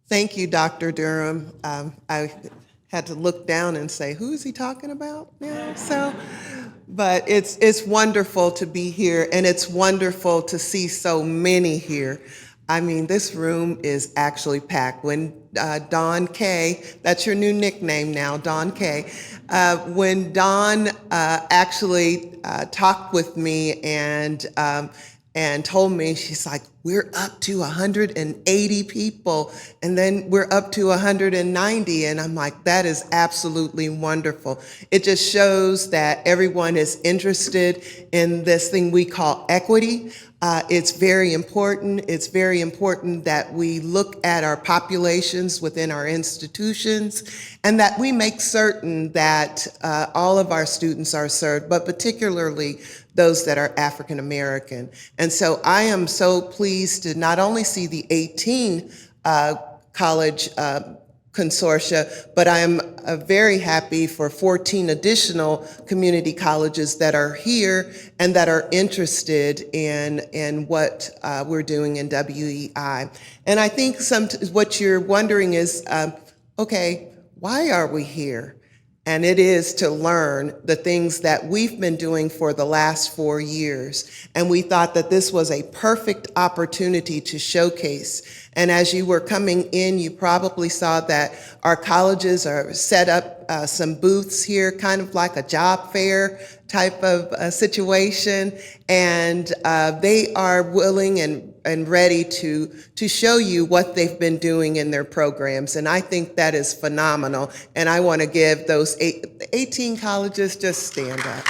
Thank you, Dr. Durham. I had to look down and say, who is he talking about now? But it's wonderful to be here, and it's wonderful to see so many here. I mean, this room is actually packed. When Dawn Kay, that's your new nickname now, Dawn Kay. When Dawn actually talked with me and told me, she's like, we're up to 180 people, and then we're up to 190. And I'm like, that is absolutely wonderful. It just shows that everyone is interested in this thing we call equity. It's very important. It's very important that we look at our populations within our institutions and that we make certain that all of our students are served, but particularly those that are African American. And so I am so pleased to not only see the 18 college consortia, but I am very happy for 14 additional community colleges that are here and that are interested in what we're doing in WEI. And I think what you're wondering is, okay, why are we here? And it is to learn the things that we've been doing for the last 4 years. And we thought that this was a perfect opportunity to showcase. And as you were coming in, you probably saw that our colleges are set up some booths here, kind of like a job fair type of situation. And they are willing and ready to show you what they've been doing in their programs. And I think that is phenomenal. And I want to give those 18 colleges, just stand up.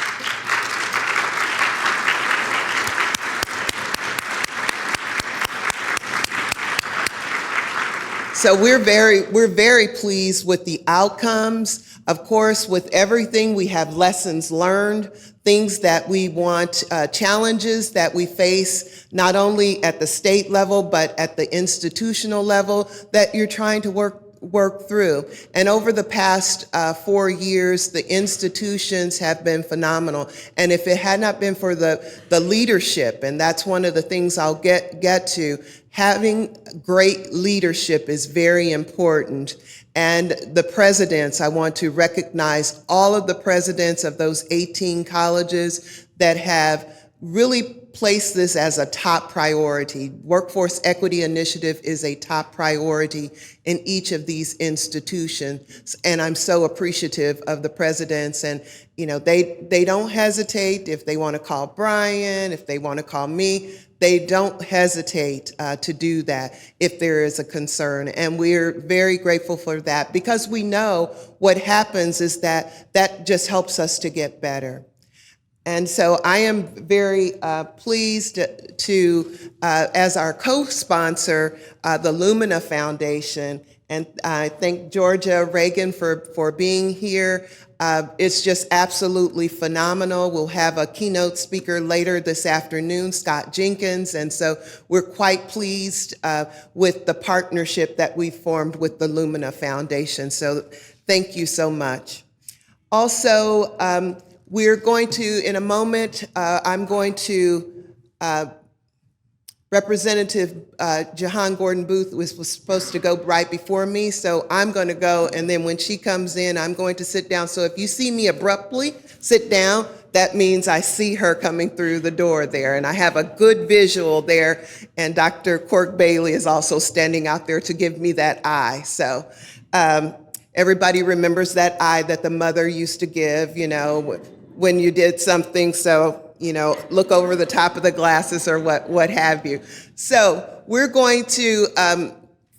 So we're very pleased with the outcomes. Of course, with everything, we have lessons learned, things that we want, challenges that we face, not only at the state level, but at the institutional level that you're trying to work through. And over the past 4 years, the institutions have been phenomenal. And if it had not been for the leadership, and that's one of the things I'll get to, having great leadership is very important. And the presidents, I want to recognize all of the presidents of those 18 colleges that have really placed this as a top priority. Workforce Equity Initiative is a top priority in each of these institutions. And I'm so appreciative of the presidents. And they don't hesitate if they want to call Brian, if they want to call me. They don't hesitate to do that if there is a concern. And we're very grateful for that because we know what happens is that just helps us to get better. And so I am very pleased to, as our co-sponsor, the Lumina Foundation, and I thank Georgia Reagan for being here. It's just absolutely phenomenal. We'll have a keynote speaker later this afternoon, Scott Jenkins, and so we're quite pleased with the partnership that we formed with the Lumina Foundation. So thank you so much. Also, we're going to, in a moment, I'm going to, Representative Jahan Gordon Booth was supposed to go right before me, so I'm going to go, and then when she comes in, I'm going to sit down. So if you see me abruptly sit down, that means I see her coming through the door there, and I have a good visual there, and Dr. Cork Bailey is also standing out there to give me that eye. So everybody remembers that eye that the mother used to give, when you did something, so look over the top of the glasses or what have you. So we're going to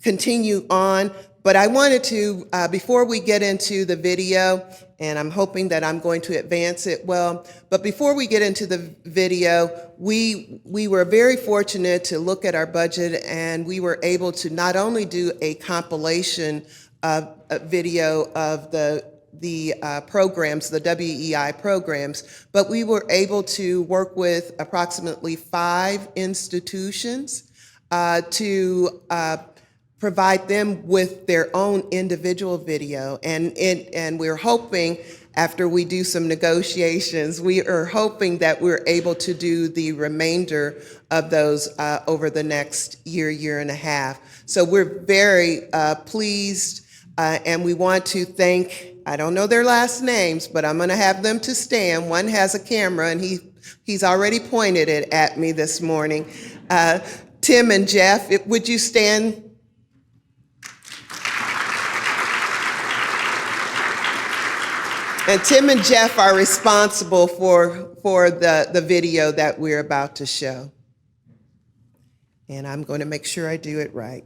continue on, but I wanted to, before we get into the video, and I'm hoping that I'm going to advance it well, but before we get into the video, we were very fortunate to look at our budget, and we were able to not only do a compilation of a video of the programs, the WEI programs, but we were able to work with approximately 5 institutions to provide them with their own individual video. And we're hoping after we do some negotiations, we are hoping that we're able to do the remainder of those over the next year, year and a half. So we're very pleased, and we want to thank, I don't know their last names, but I'm going to have them to stand. One has a camera, and he's already pointed it at me this morning. Tim and Jeff, would you stand? And Tim and Jeff are responsible for the video that we're about to show. And I'm going to make sure I do it right.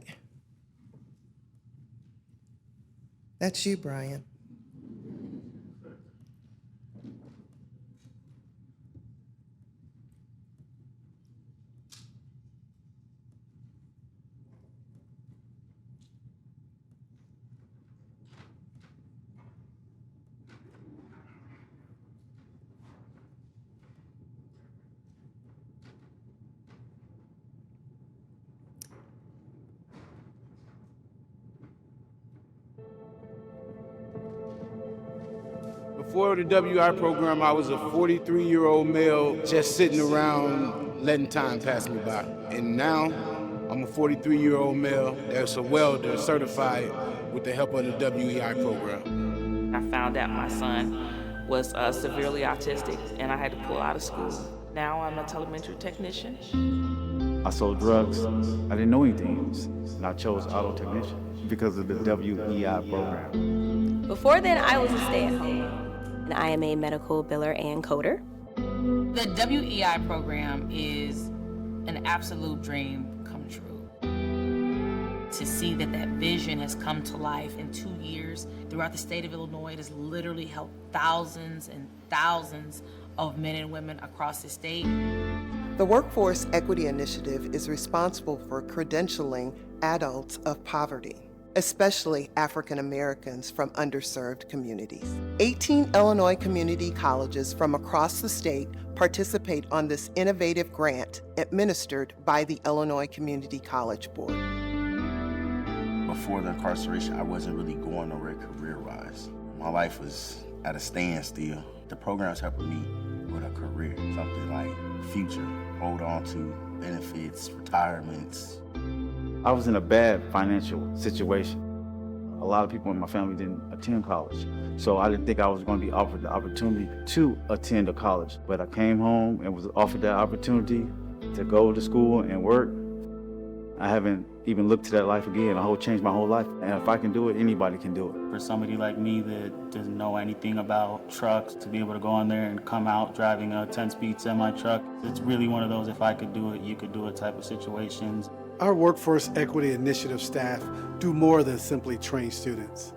That's you, Brian. Before the WI program, I was a 43-year-old male just sitting around letting time pass me by. And now, I'm a 43-year-old male that's a welder certified with the help of the WEI program. I found out my son was severely autistic and I had to pull out of school. Now I'm a telemetry technician. I sold drugs. I didn't know anything, and I chose auto technician because of the WEI program. Before then, I was a stay-at-home. And I am a medical biller and coder. The WEI program is an absolute dream come true. To see that vision has come to life in 2 years throughout the state of Illinois, it has literally helped thousands and thousands of men and women across the state. The Workforce Equity Initiative is responsible for credentialing adults of poverty, especially African Americans from underserved communities. 18 Illinois community colleges from across the state participate on this innovative grant administered by the Illinois Community College Board. Before the incarceration, I wasn't really going nowhere career-wise. My life was at a standstill. The program's helping me with a career, something like future, hold on to benefits, retirements. I was in a bad financial situation. A lot of people in my family didn't attend college, so I didn't think I was going to be offered the opportunity to attend a college. But I came home and was offered that opportunity to go to school and work. I haven't even looked to that life again. I changed my whole life. And if I can do it, anybody can do it. For somebody like me that doesn't know anything about trucks, to be able to go in there and come out driving a 10-speed semi-truck, it's really one of those, if I could do it, you could do it type of situations. Our Workforce Equity Initiative staff do more than simply train students.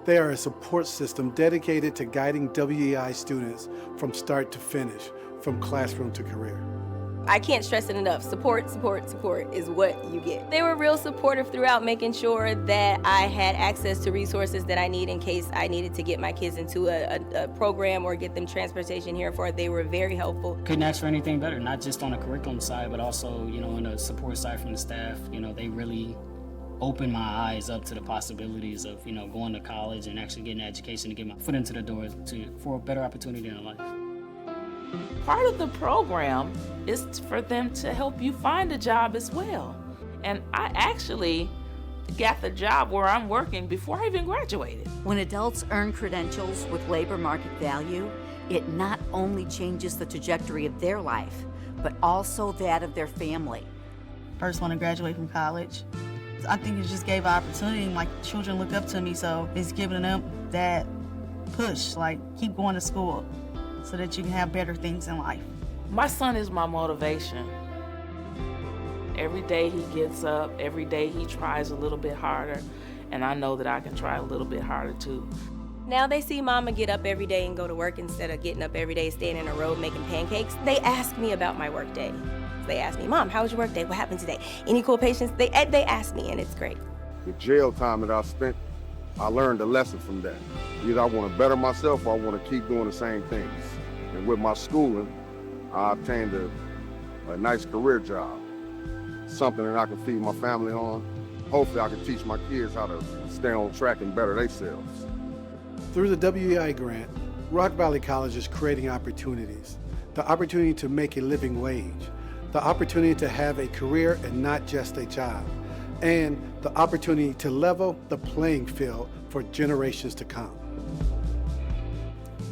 They are a support system dedicated to guiding WEI students from start to finish, from classroom to career. I can't stress it enough. Support, support, support is what you get. They were real supportive throughout, making sure that I had access to resources that I need in case I needed to get my kids into a program or get them transportation here and forth. They were very helpful. Couldn't ask for anything better, not just on the curriculum side, but also, on the support side from the staff. They really opened my eyes up to the possibilities of, going to college and actually getting an education to get my foot into the door for a better opportunity in life. Part of the program is for them to help you find a job as well. And I actually got the job where I'm working before I even graduated. When adults earn credentials with labor market value, it not only changes the trajectory of their life, but also that of their family. First want to graduate from college. I think it just gave an opportunity. My children look up to me, so it's giving them that push, like keep going to school so that you can have better things in life. My son is my motivation. Every day he gets up, every day he tries a little bit harder, and I know that I can try a little bit harder too. Now they see mama get up every day and go to work instead of getting up every day, staying in a row making pancakes. They ask me about my work day. They ask me, Mom, how was your work day? What happened today? Any cool patients? They ask me, and it's great. The jail time that I spent, I learned a lesson from that. Either I want to better myself or I want to keep doing the same things. And with my schooling, I obtained a nice career job, something that I can feed my family on. Hopefully I can teach my kids how to stay on track and better themselves. Through the WEI grant, Rock Valley College is creating opportunities. The opportunity to make a living wage, the opportunity to have a career and not just a job, and the opportunity to level the playing field for generations to come.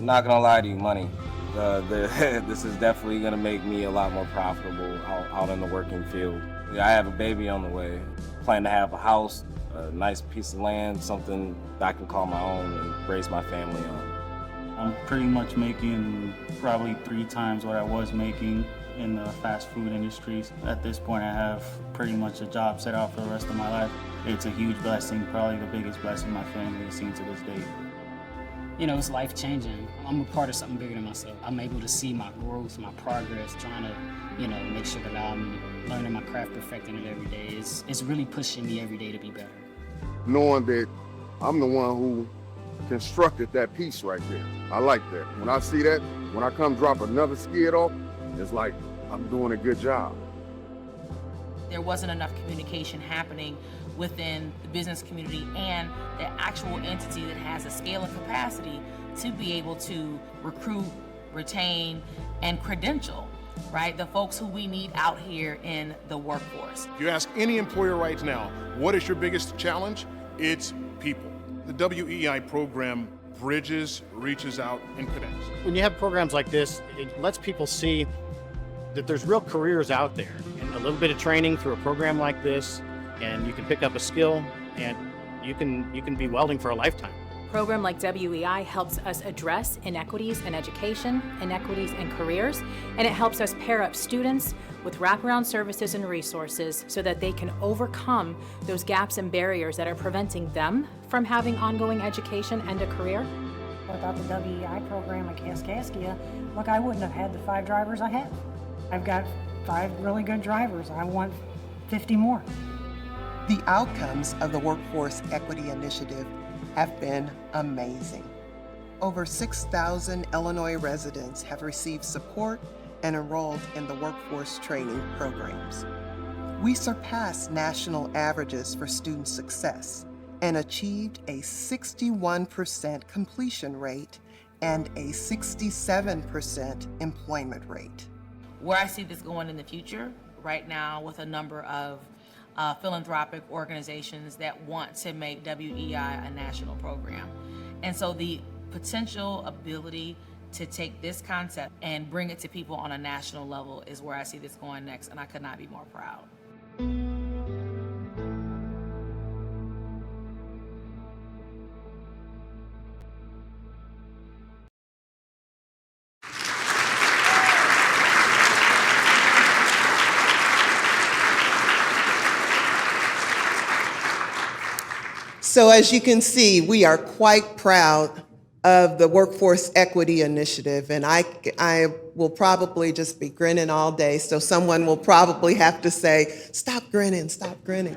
I'm not gonna lie to you, money. This is definitely gonna make me a lot more profitable out in the working field. Yeah, I have a baby on the way. Plan to have a house, a nice piece of land, something I can call my own and raise my family on. I'm pretty much making probably 3 times what I was making in the fast food industries. At this point, I have pretty much a job set out for the rest of my life. It's a huge blessing, probably the biggest blessing my family has seen to this day. You know, it's life-changing. I'm a part of something bigger than myself. I'm able to see my growth, my progress, trying to, make sure that I'm learning my craft, perfecting it every day. It's really pushing me every day to be better. Knowing that I'm the one who constructed that piece right there. I like that. When I see that, when I come drop another skid off, it's like I'm doing a good job. There wasn't enough communication happening within the business community and the actual entity that has a scale and capacity to be able to recruit, retain, and credential, right? The folks who we need out here in the workforce. If you ask any employer right now, what is your biggest challenge? It's people. The WEI program bridges, reaches out, and connects. When you have programs like this, it lets people see that there's real careers out there. And a little bit of training through a program like this, and you can pick up a skill, and you can be welding for a lifetime. A program like WEI helps us address inequities in education, inequities in careers, and it helps us pair up students with wraparound services and resources so that they can overcome those gaps and barriers that are preventing them from having ongoing education and a career. Without the WEI program at Kaskaskia, look, I wouldn't have had the 5 drivers I have. I've got 5 really good drivers. I want 50 more. The outcomes of the Workforce Equity Initiative have been amazing. Over 6,000 Illinois residents have received support and enrolled in the workforce training programs. We surpassed national averages for student success and achieved a 61% completion rate and a 67% employment rate. Where I see this going in the future, right now with a number of philanthropic organizations that want to make WEI a national program. And so the potential ability to take this concept and bring it to people on a national level is where I see this going next, and I could not be more proud. So as you can see, we are quite proud of the Workforce Equity Initiative, and I will probably just be grinning all day, so someone will probably have to say, stop grinning, stop grinning.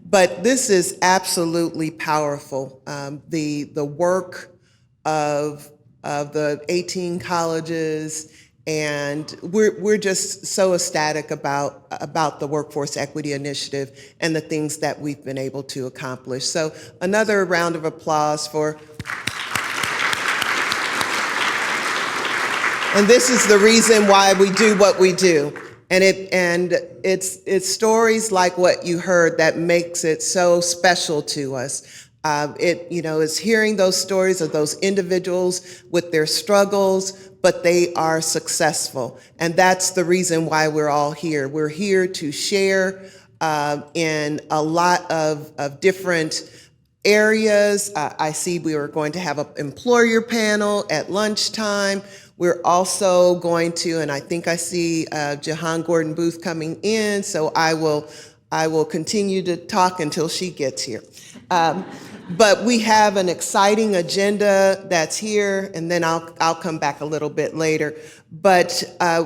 But this is absolutely powerful. The work of the 18 colleges, and we're just so ecstatic about the Workforce Equity Initiative and the things that we've been able to accomplish. So another round of applause for. And this is the reason why we do what we do. And it's stories like what you heard that makes it so special to us. It's hearing those stories of those individuals with their struggles, but they are successful. And that's the reason why we're all here. We're here to share in a lot of different areas. I see we are going to have an employer panel at lunchtime. We're also going to, and I think I see Jahan Gordon Booth coming in, so I will continue to talk until she gets here. But we have an exciting agenda that's here, and then I'll come back a little bit later. But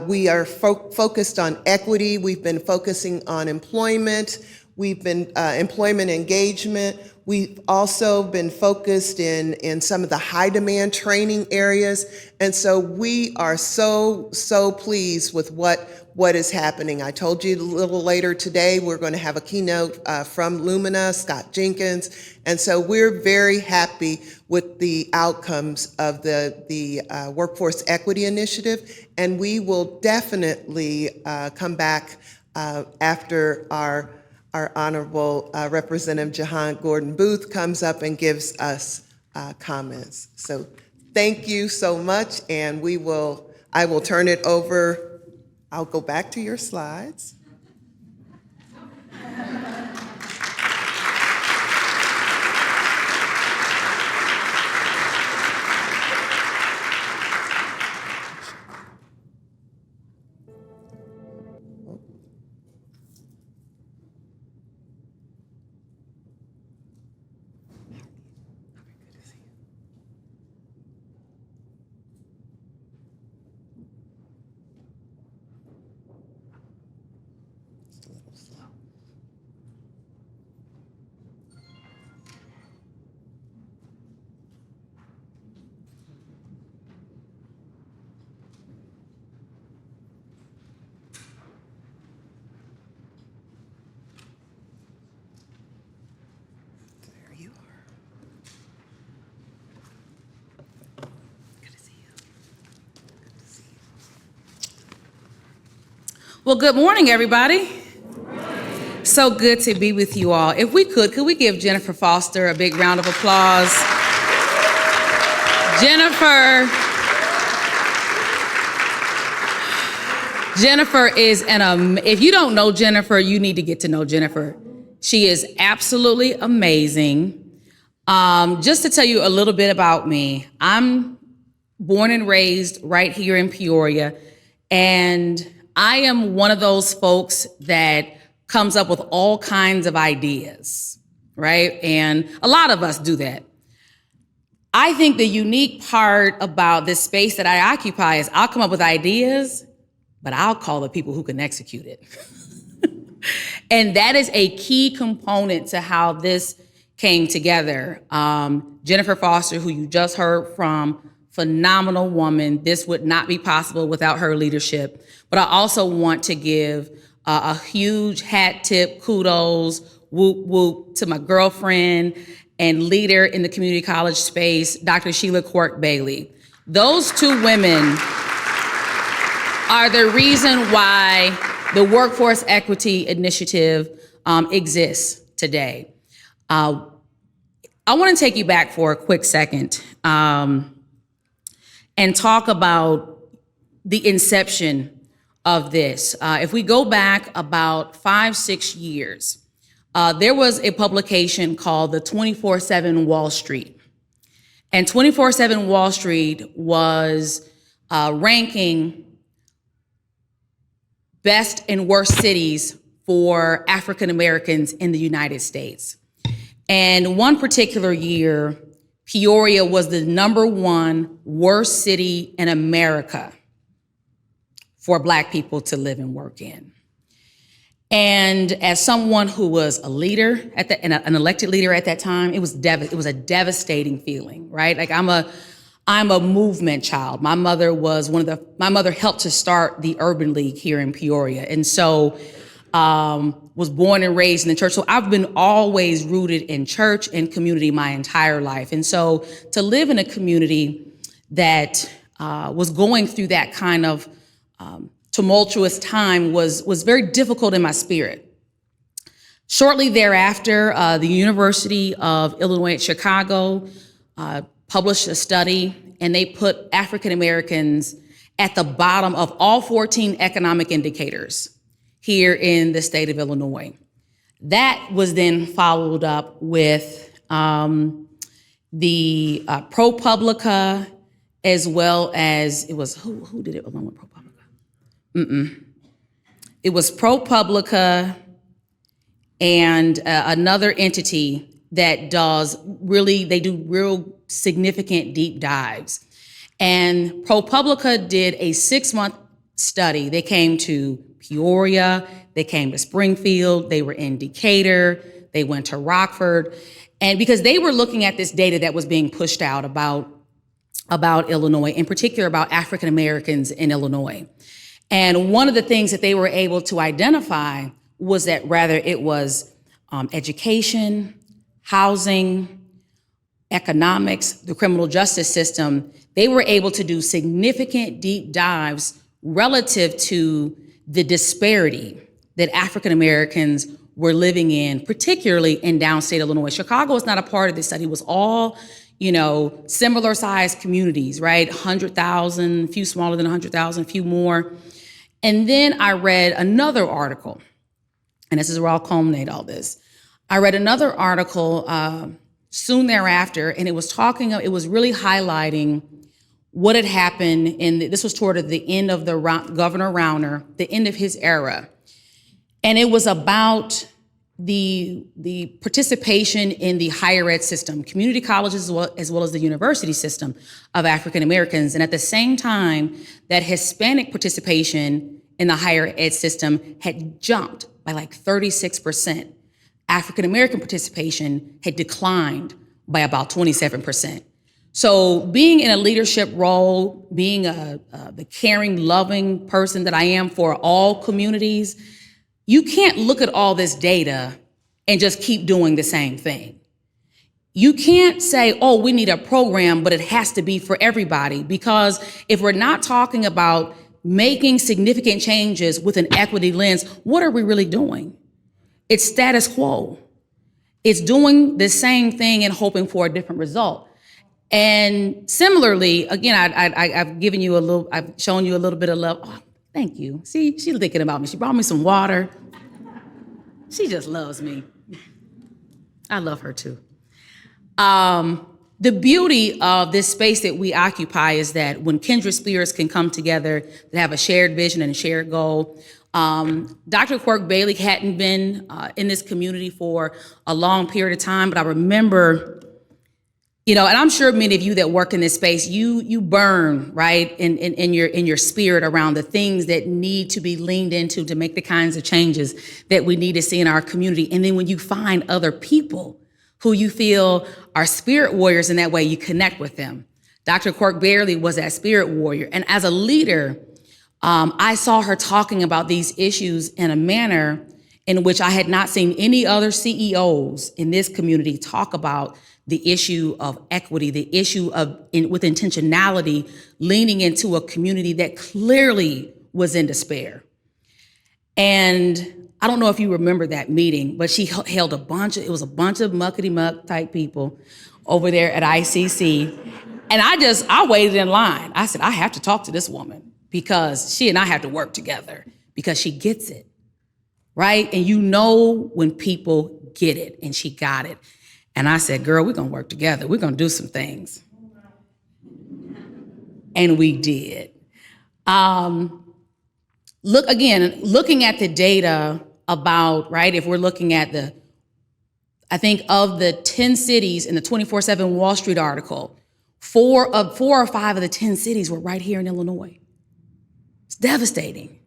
we are focused on equity. We've been focusing on employment. We've been employment engagement. We've also been focused in some of the high demand training areas. And so we are so pleased with what is happening. I told you a little later today, we're going to have a keynote from Lumina, Scott Jenkins. And so we're very happy with the outcomes of the Workforce Equity Initiative. And we will definitely come back after our Honorable Representative Jahan Gordon Booth comes up and gives us comments. So thank you so much, and I will turn it over. I'll go back to your slides. Well, good morning, everybody. So good to be with you all. If we could we give Jennifer Foster a big round of applause? Jennifer is if you don't know Jennifer, you need to get to know Jennifer. She is absolutely amazing. Just to tell you a little bit about me, I'm born and raised right here in Peoria, and I am one of those folks that comes up with all kinds of ideas, right? And a lot of us do that. I think the unique part about this space that I occupy is I'll come up with ideas, but I'll call the people who can execute it. And that is a key component to how this came together. Jennifer Foster, who you just heard from, phenomenal woman. This would not be possible without her leadership. But I also want to give a huge hat tip, kudos, whoop whoop, to my girlfriend and leader in the community college space, Dr. Sheila Quirk-Bailey. Those two women are the reason why the Workforce Equity Initiative exists today. I want to take you back for a quick second and talk about the inception of this. If we go back about 5-6 years, there was a publication called the 24/7 Wall Street. And 24/7 Wall Street was ranking best and worst cities for African Americans in the United States. And one particular year, Peoria was the #1 worst city in America for Black people to live and work in. And as someone who was a leader and an elected leader at that time, it was a devastating feeling, right? Like I'm a movement child. My mother was my mother helped to start the Urban League here in Peoria. And so was born and raised in the church. So I've been always rooted in church and community my entire life. And so to live in a community that was going through that kind of tumultuous time was very difficult in my spirit. Shortly thereafter, the University of Illinois at Chicago published a study, and they put African Americans at the bottom of all 14 economic indicators here in the state of Illinois. That was then followed up with the ProPublica, as well as it was who did it along with ProPublica? It was ProPublica and another entity that they do real significant deep dives. And ProPublica did a 6-month study. They came to Peoria, they came to Springfield, they were in Decatur, they went to Rockford. And because they were looking at this data that was being pushed out about Illinois, in particular about African Americans in Illinois. And one of the things that they were able to identify was that rather it was education, housing, economics, the criminal justice system. They were able to do significant deep dives relative to the disparity that African Americans were living in, particularly in downstate Illinois. Chicago was not a part of this study. It was all, similar sized communities, right? 100,000, a few smaller than 100,000, a few more. And then I read another article, and this is where I'll culminate all this. I read another article soon thereafter, and it was really highlighting what had happened this was toward the end of Governor Rauner, the end of his era. And it was about the participation in the higher ed system, community colleges as well as the university system of African Americans. And at the same time, that Hispanic participation in the higher ed system had jumped by like 36%. African American participation had declined by about 27%. So being in a leadership role, being the caring, loving person that I am for all communities, you can't look at all this data and just keep doing the same thing. You can't say, oh, we need a program, but it has to be for everybody, because if we're not talking about making significant changes with an equity lens, what are we really doing? It's status quo. It's doing the same thing and hoping for a different result. And similarly, again, I've shown you a little bit of love. Oh, thank you. See, she's thinking about me. She brought me some water. She just loves me. I love her too. The beauty of this space that we occupy is that when kindred spirits can come together, they have a shared vision and a shared goal. Dr. Quirk Bailey hadn't been in this community for a long period of time, but I remember, and I'm sure many of you that work in this space, you burn, right, in your spirit around the things that need to be leaned into to make the kinds of changes that we need to see in our community. And then when you find other people who you feel are spirit warriors in that way, you connect with them. Dr. Quirk Bailey was that spirit warrior. And as a leader, I saw her talking about these issues in a manner in which I had not seen any other CEOs in this community talk about the issue of equity, the issue with intentionality, leaning into a community that clearly was in despair. And I don't know if you remember that meeting, but she held it was a bunch of muckety-muck type people over there at ICC. And I waited in line. I said, I have to talk to this woman because she and I have to work together because she gets it, right? And when people get it, and she got it. And I said, girl, we're gonna work together. We're gonna do some things. And we did. Looking at the data about, right, if we're looking at I think of the 10 cities in the 24/7 Wall Street article, 4 or 5 of the 10 cities were right here in Illinois. It's devastating.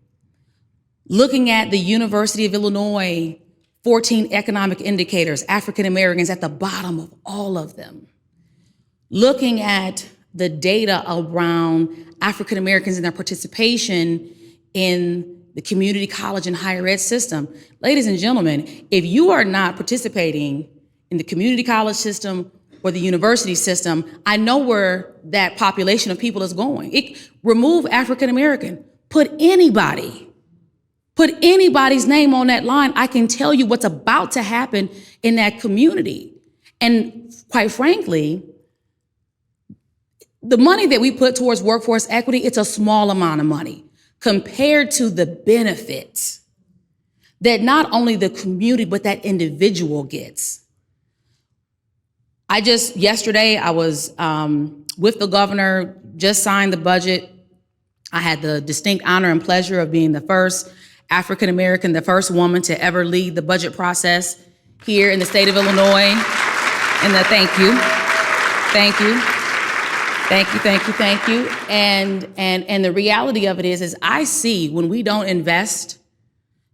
Looking at the University of Illinois, 14 economic indicators, African Americans at the bottom of all of them. Looking at the data around African Americans and their participation in the community college and higher ed system. Ladies and gentlemen, if you are not participating in the community college system or the university system, I know where that population of people is going. Remove African American, put anybody's name on that line. I can tell you what's about to happen in that community. And quite frankly, the money that we put towards workforce equity, it's a small amount of money compared to the benefits that not only the community, but that individual gets. Yesterday, I was with the governor, just signed the budget. I had the distinct honor and pleasure of being the first African American, the first woman to ever lead the budget process here in the state of Illinois. And thank you. And the reality of it is I see when we don't invest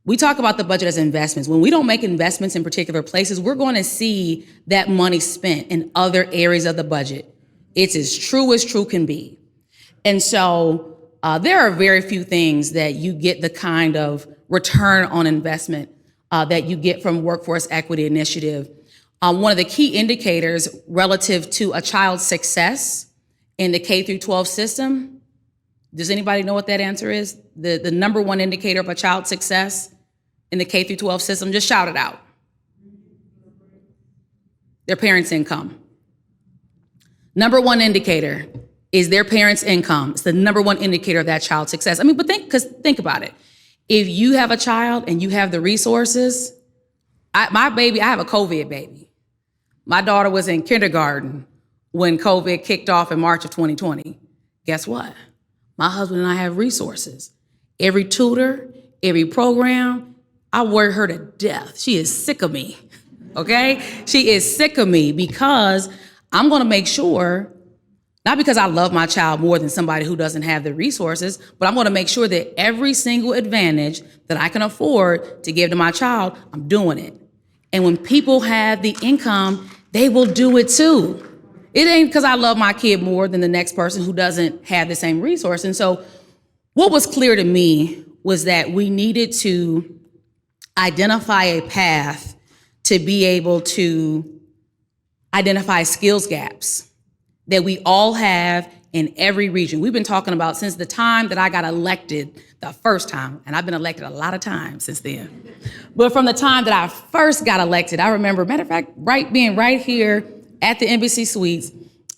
We talk about the budget as investments. When we don't make investments in particular places, we're going to see that money spent in other areas of the budget. It's as true can be. And so there are very few things that you get the kind of return on investment that you get from Workforce Equity Initiative. One of the key indicators relative to a child's success in the K through 12 system, does anybody know what that answer is? The number one indicator of a child's success in the K through 12 system, just shout it out. Their parents' income. Number one indicator is their parents' income. It's the number one indicator of that child's success. I mean, but think about it. If you have a child and you have the resources, I have a COVID baby. My daughter was in kindergarten when COVID kicked off in March of 2020. Guess what? My husband and I have resources. Every tutor, every program, I worry her to death. She is sick of me, okay? She is sick of me because I'm gonna make sure, not because I love my child more than somebody who doesn't have the resources, but I'm gonna make sure that every single advantage that I can afford to give to my child, I'm doing it. And when people have the income, they will do it too. It ain't because I love my kid more than the next person who doesn't have the same resource. And so what was clear to me was that we needed to identify a path to be able to identify skills gaps that we all have in every region. We've been talking about since the time that I got elected the first time, and I've been elected a lot of times since then. But from the time that I first got elected, I remember, matter of fact, being right here at the Embassy Suites,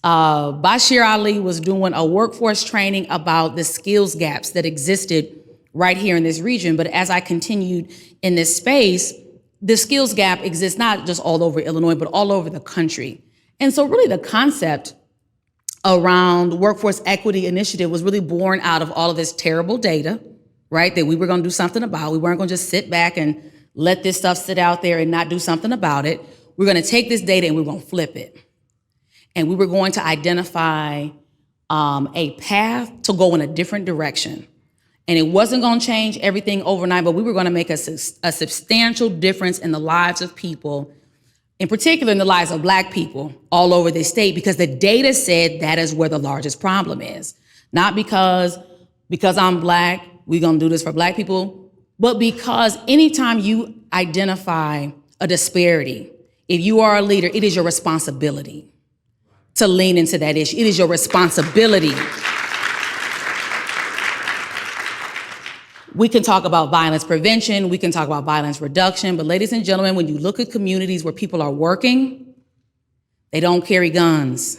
Bashir Ali was doing a workforce training about the skills gaps that existed right here in this region. But as I continued in this space, the skills gap exists not just all over Illinois, but all over the country. And so really the concept around the Workforce Equity Initiative was really born out of all of this terrible data, right, that we were gonna do something about. We weren't gonna just sit back and let this stuff sit out there and not do something about it. We're gonna take this data and we're gonna flip it. And we were going to identify a path to go in a different direction. And it wasn't gonna change everything overnight, but we were gonna make a substantial difference in the lives of people, in particular in the lives of Black people all over the state, because the data said that is where the largest problem is. Not because I'm Black, we're gonna do this for Black people, but because anytime you identify a disparity, if you are a leader, it is your responsibility to lean into that issue. It is your responsibility. We can talk about violence prevention, we can talk about violence reduction, but ladies and gentlemen, when you look at communities where people are working, they don't carry guns.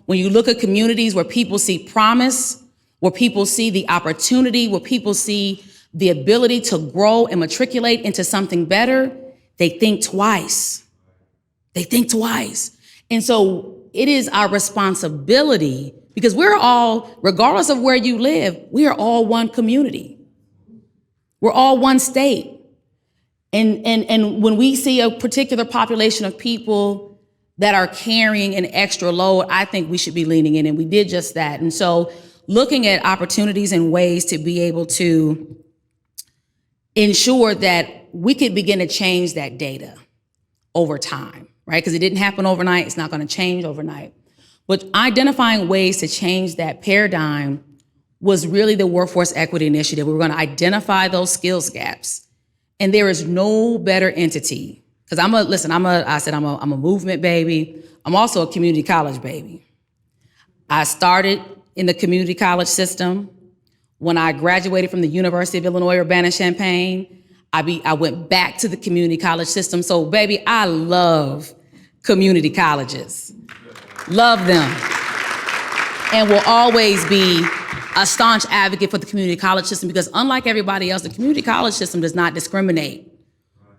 When you look at communities where people see promise, where people see the opportunity, where people see the ability to grow and matriculate into something better, they think twice. They think twice. And so it is our responsibility, because we're all, regardless of where you live, we are all one community. We're all one state. And when we see a particular population of people that are carrying an extra load, I think we should be leaning in, and we did just that. And so looking at opportunities and ways to be able to ensure that we could begin to change that data over time, right? Because it didn't happen overnight, it's not gonna change overnight. But identifying ways to change that paradigm was really the Workforce Equity Initiative. We were gonna identify those skills gaps. And there is no better entity, because I'm a movement baby. I'm also a community college baby. I started in the community college system. When I graduated from the University of Illinois Urbana-Champaign, I went back to the community college system. So baby, I love community colleges. Love them. And will always be a staunch advocate for the community college system, because unlike everybody else, the community college system does not discriminate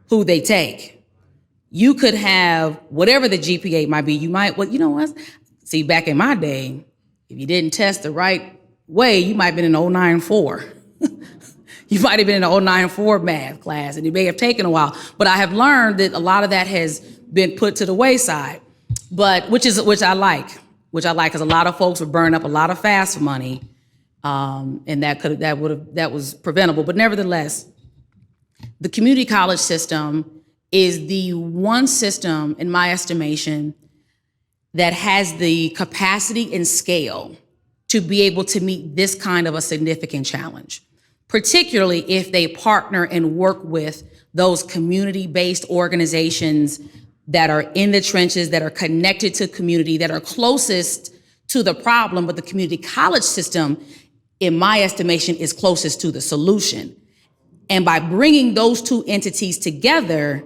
who they take. You could have whatever the GPA might be. You might, well, you know what? See, back in my day, if you didn't test the right way, you might have been in 094. You might have been in an 094 math class, and it may have taken a while. But I have learned that a lot of that has been put to the wayside, but which I like, because a lot of folks would burn up a lot of FAFSA money. And that was preventable. But nevertheless, The community college system is the one system, in my estimation, that has the capacity and scale to be able to meet this kind of a significant challenge, particularly if they partner and work with those community-based organizations that are in the trenches, that are connected to community, that are closest to the problem, but the community college system, in my estimation, is closest to the solution. And by bringing those two entities together,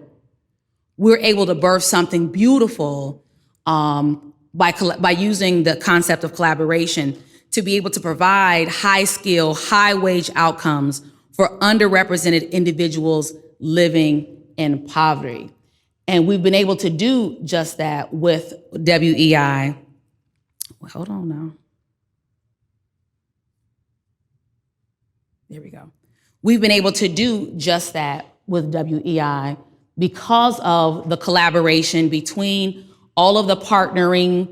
we're able to birth something beautiful by using the concept of collaboration to be able to provide high skill, high wage outcomes for underrepresented individuals living in poverty. And we've been able to do just that with WEI. Well, hold on now. There we go. We've been able to do just that with WEI because of the collaboration between all of the partnering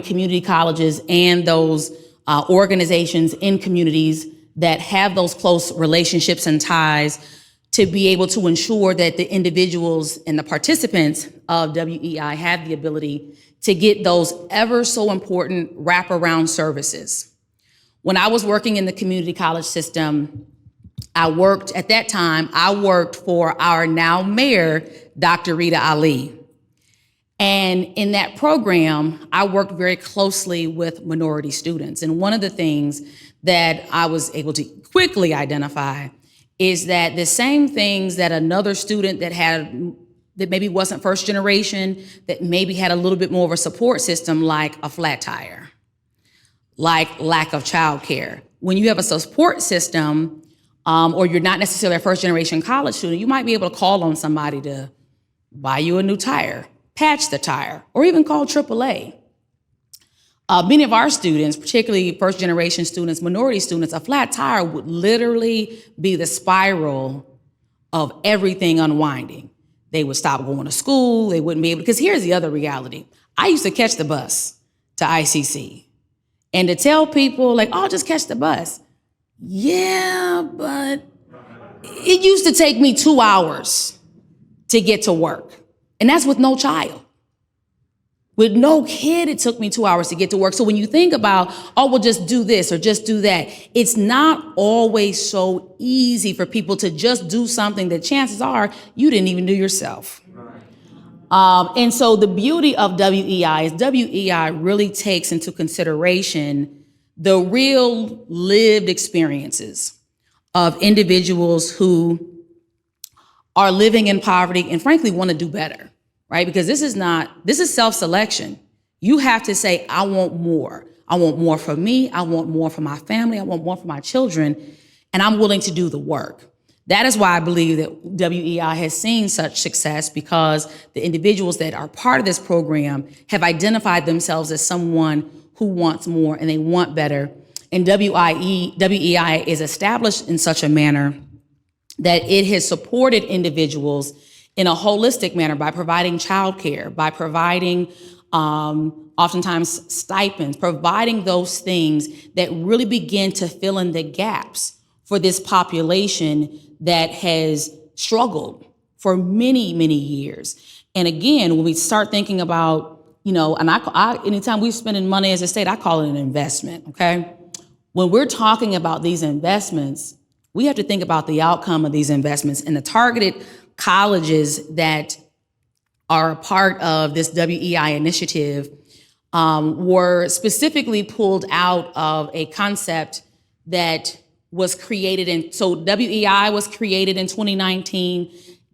community colleges and those organizations in communities that have those close relationships and ties to be able to ensure that the individuals and the participants of WEI have the ability to get those ever so important wraparound services. When I was working in the community college system, I worked for our now mayor, Dr. Rita Ali. And in that program, I worked very closely with minority students. And one of the things that I was able to quickly identify is that the same things that another student that maybe wasn't first generation, that maybe had a little bit more of a support system, like a flat tire, like lack of childcare. When you have a support system, or you're not necessarily a first generation college student, you might be able to call on somebody to buy you a new tire, patch the tire, or even call AAA. Many of our students, particularly first generation students, minority students, a flat tire would literally be the spiral of everything unwinding. They would stop going to school, they wouldn't be able, because here's the other reality. I used to catch the bus to ICC, and to tell people like, oh, just catch the bus. Yeah, but it used to take me 2 hours to get to work. And that's with no child. With no kid, it took me 2 hours to get to work. So when you think about, oh, well, just do this or just do that, it's not always so easy for people to just do something that chances are you didn't even do yourself. And so the beauty of WEI is WEI really takes into consideration the real lived experiences of individuals who are living in poverty and frankly want to do better, right? Because this is self-selection. You have to say, I want more. I want more for me. I want more for my family. I want more for my children. And I'm willing to do the work. That is why I believe that WEI has seen such success, because the individuals that are part of this program have identified themselves as someone who wants more and they want better. And WEI is established in such a manner that it has supported individuals in a holistic manner by providing childcare, by providing oftentimes stipends, providing those things that really begin to fill in the gaps for this population that has struggled for many, many years. And again, when we start thinking about, and anytime we're spending money as a state, I call it an investment, okay? When we're talking about these investments, we have to think about the outcome of these investments, and the targeted colleges that are a part of this WEI initiative were specifically pulled out of a concept that was created so WEI was created in 2019.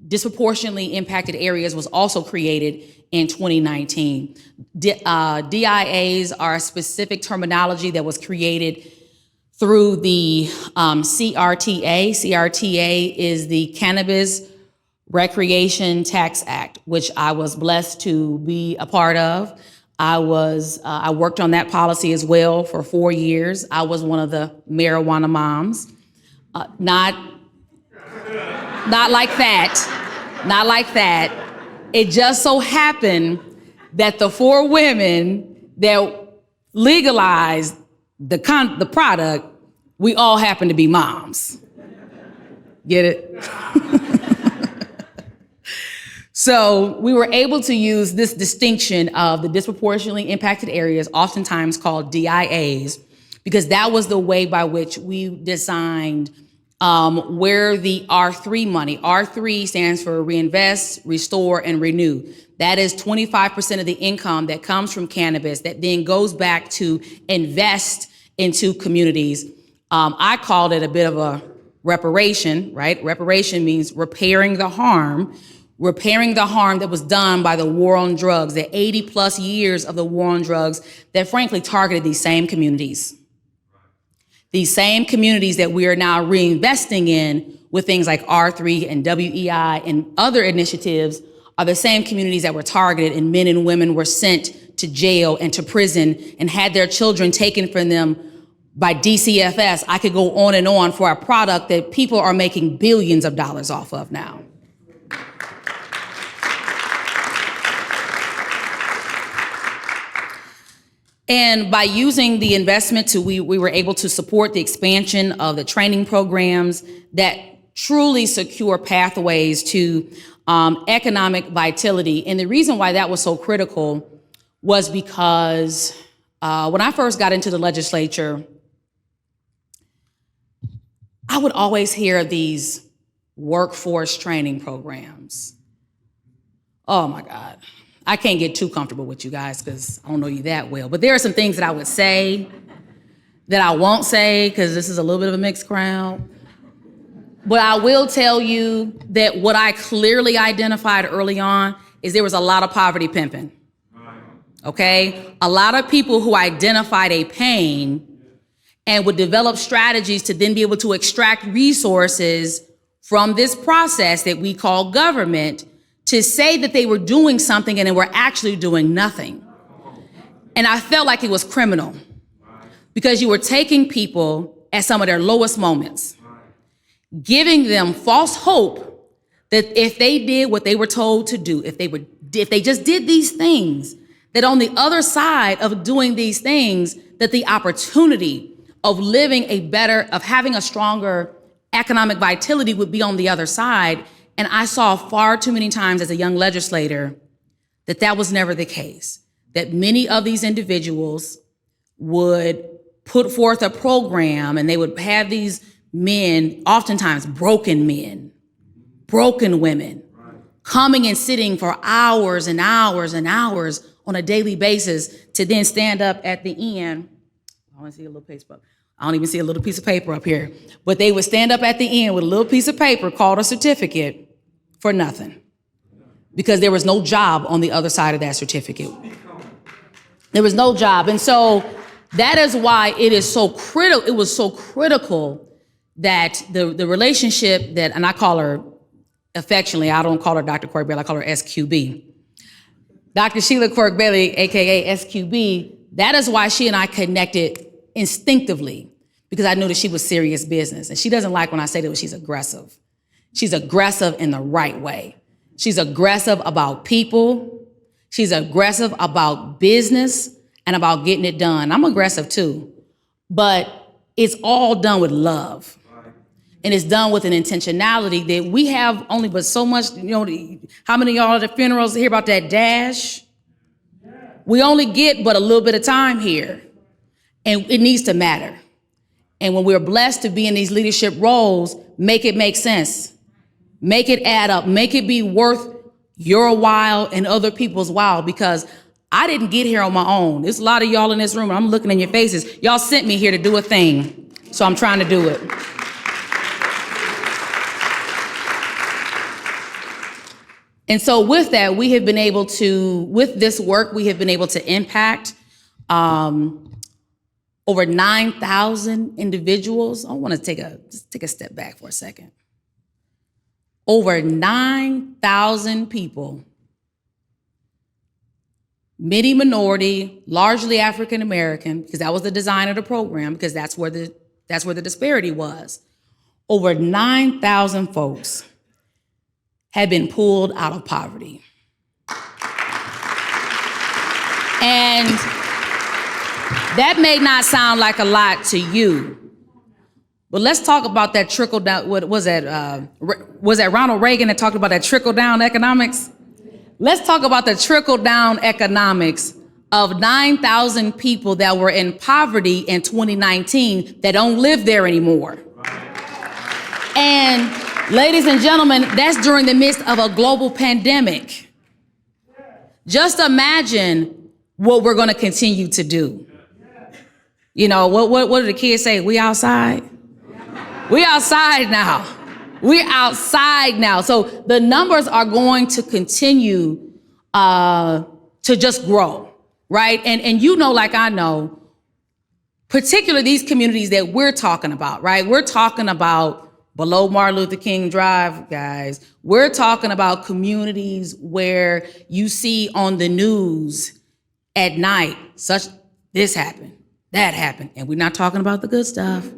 Disproportionately impacted areas was also created in 2019. DIAs are a specific terminology that was created through the CRTA. CRTA is the Cannabis Recreation Tax Act, which I was blessed to be a part of. I worked on that policy as well for 4 years. I was one of the marijuana moms. Not like that. It just so happened that the 4 women that legalized the product, we all happen to be moms. Get it? So we were able to use this distinction of the disproportionately impacted areas, oftentimes called DIAs, because that was the way by which we designed where the R3 money, R3 stands for reinvest, restore, and renew. That is 25% of the income that comes from cannabis that then goes back to invest into communities. I called it a bit of a reparation, right? Reparation means repairing the harm that was done by the war on drugs, the 80 plus years of the war on drugs that frankly targeted these same communities. These same communities that we are now reinvesting in with things like R3 and WEI and other initiatives are the same communities that were targeted, and men and women were sent to jail and to prison and had their children taken from them by DCFS. I could go on and on for a product that people are making billions of dollars off of now. And by using the investment we were able to support the expansion of the training programs that truly secure pathways to economic vitality. And the reason why that was so critical was because when I first got into the legislature, I would always hear these workforce training programs. Oh my God. I can't get too comfortable with you guys because I don't know you that well. But there are some things that I would say that I won't say because this is a little bit of a mixed crowd. But I will tell you that what I clearly identified early on is there was a lot of poverty pimping. Okay? A lot of people who identified a pain and would develop strategies to then be able to extract resources from this process that we call government to say that they were doing something and they were actually doing nothing. And I felt like it was criminal because you were taking people at some of their lowest moments, giving them false hope that if they did what they were told to do, if they just did these things, that on the other side of doing these things, that the opportunity of living of having a stronger economic vitality would be on the other side. And I saw far too many times as a young legislator that was never the case, that many of these individuals would put forth a program and they would have these men, oftentimes broken men, broken women, coming and sitting for hours and hours and hours on a daily basis to then stand up at the end. I want to see a little paper. I don't even see a little piece of paper up here. But they would stand up at the end with a little piece of paper called a certificate for nothing because there was no job on the other side of that certificate. There was no job. And so that is why it is so critical. It was so critical that the relationship that, and I call her affectionately, I don't call her Dr. Quirk-Bailey, I call her SQB. Dr. Sheila Quirk-Bailey, AKA SQB, that is why she and I connected instinctively, because I knew that she was serious business. And she doesn't like when I say that she's aggressive. She's aggressive in the right way. She's aggressive about people. She's aggressive about business and about getting it done. I'm aggressive too, but it's all done with love. And it's done with an intentionality that we have only but so much, how many of y'all at the funerals hear about that dash? We only get but a little bit of time here. And it needs to matter. And when we're blessed to be in these leadership roles, make it make sense. Make it add up. Make it be worth your while and other people's while, because I didn't get here on my own. There's a lot of y'all in this room, and I'm looking in your faces. Y'all sent me here to do a thing, so I'm trying to do it. And so with that, we have been able to, with this work, we have been able to impact over 9,000 individuals. I want to just take a step back for a second. Over 9,000 people, many minority, largely African American, because that was the design of the program, because that's where the disparity was. Over 9,000 folks had been pulled out of poverty. And that may not sound like a lot to you, But let's talk about that trickle down. What was that? Was that Ronald Reagan that talked about that trickle down economics? Let's talk about the trickle down economics of 9,000 people that were in poverty in 2019 that don't live there anymore. And ladies and gentlemen, that's during the midst of a global pandemic. Just imagine what we're going to continue to do. You know, what do the kids say? We outside? We outside now. We're outside now. So the numbers are going to continue to just grow, right? And you know, like I know, particularly these communities that we're talking about, right? We're talking about below Martin Luther King Drive, guys. We're talking about communities where you see on the news at night, this happened, that happened. And we're not talking about the good stuff.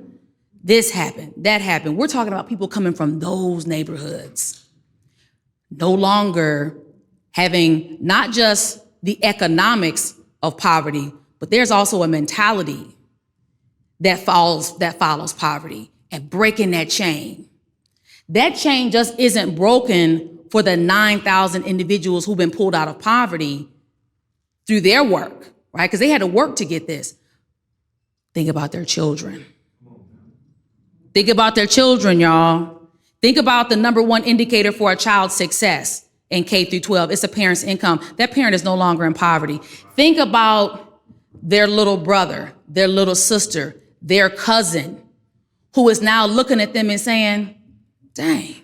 This happened, that happened. We're talking about people coming from those neighborhoods, no longer having not just the economics of poverty, but there's also a mentality that follows poverty and breaking that chain. That chain just isn't broken for the 9,000 individuals who've been pulled out of poverty through their work, right? Because they had to work to get this. Think about their children. Think about their children, y'all. Think about the number one indicator for a child's success in K through 12. It's a parent's income. That parent is no longer in poverty. Think about their little brother, their little sister, their cousin, who is now looking at them and saying, dang,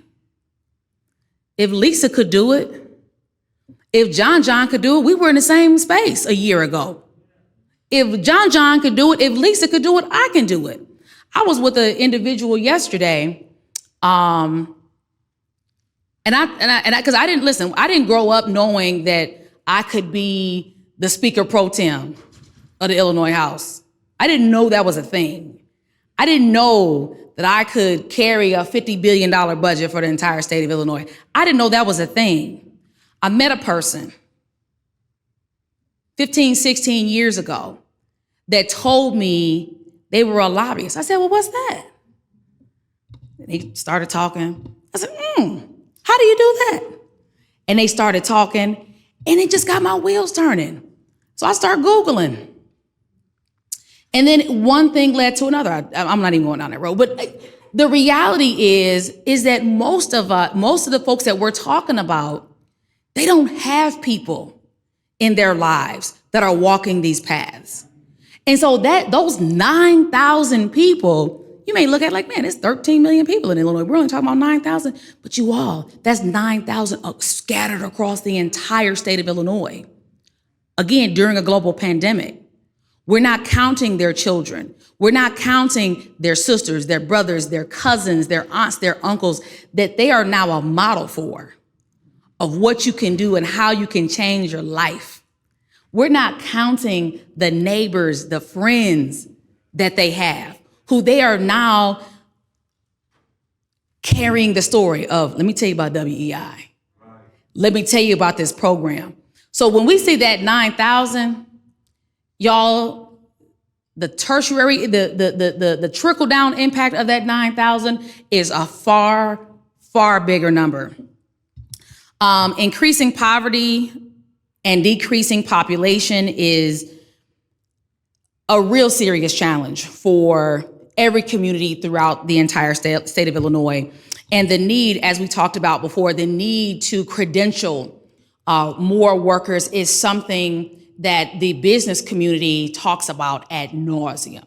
if Lisa could do it, if John could do it, we were in the same space a year ago. If John could do it, if Lisa could do it, I can do it. I was with an individual yesterday, and because I didn't grow up knowing that I could be the Speaker Pro Tem of the Illinois House. I didn't know that was a thing. I didn't know that I could carry a $50 billion budget for the entire state of Illinois. I didn't know that was a thing. I met a person 15, 16 years ago that told me they were a lobbyist. I said, well, what's that? And they started talking. I said, how do you do that? And they started talking, and it just got my wheels turning. So I started Googling. And then one thing led to another. I'm not even going down that road. But the reality is that most of the folks that we're talking about, they don't have people in their lives that are walking these paths. And so those 9,000 people, you may look at like, man, it's 13 million people in Illinois. We're only talking about 9,000. But you all, that's 9,000 scattered across the entire state of Illinois. Again, during a global pandemic. We're not counting their children. We're not counting their sisters, their brothers, their cousins, their aunts, their uncles, that they are now a model for of what you can do and how you can change your life. We're not counting the neighbors, the friends that they have, who they are now carrying the story of. Let me tell you about WEI. Let me tell you about this program. So when we see that 9,000, y'all, the tertiary, the trickle down impact of that 9,000 is a far, far bigger number. Increasing poverty and decreasing population is a real serious challenge for every community throughout the entire state of Illinois. And the need, as we talked about before, the need to credential more workers is something that the business community talks about ad nauseum,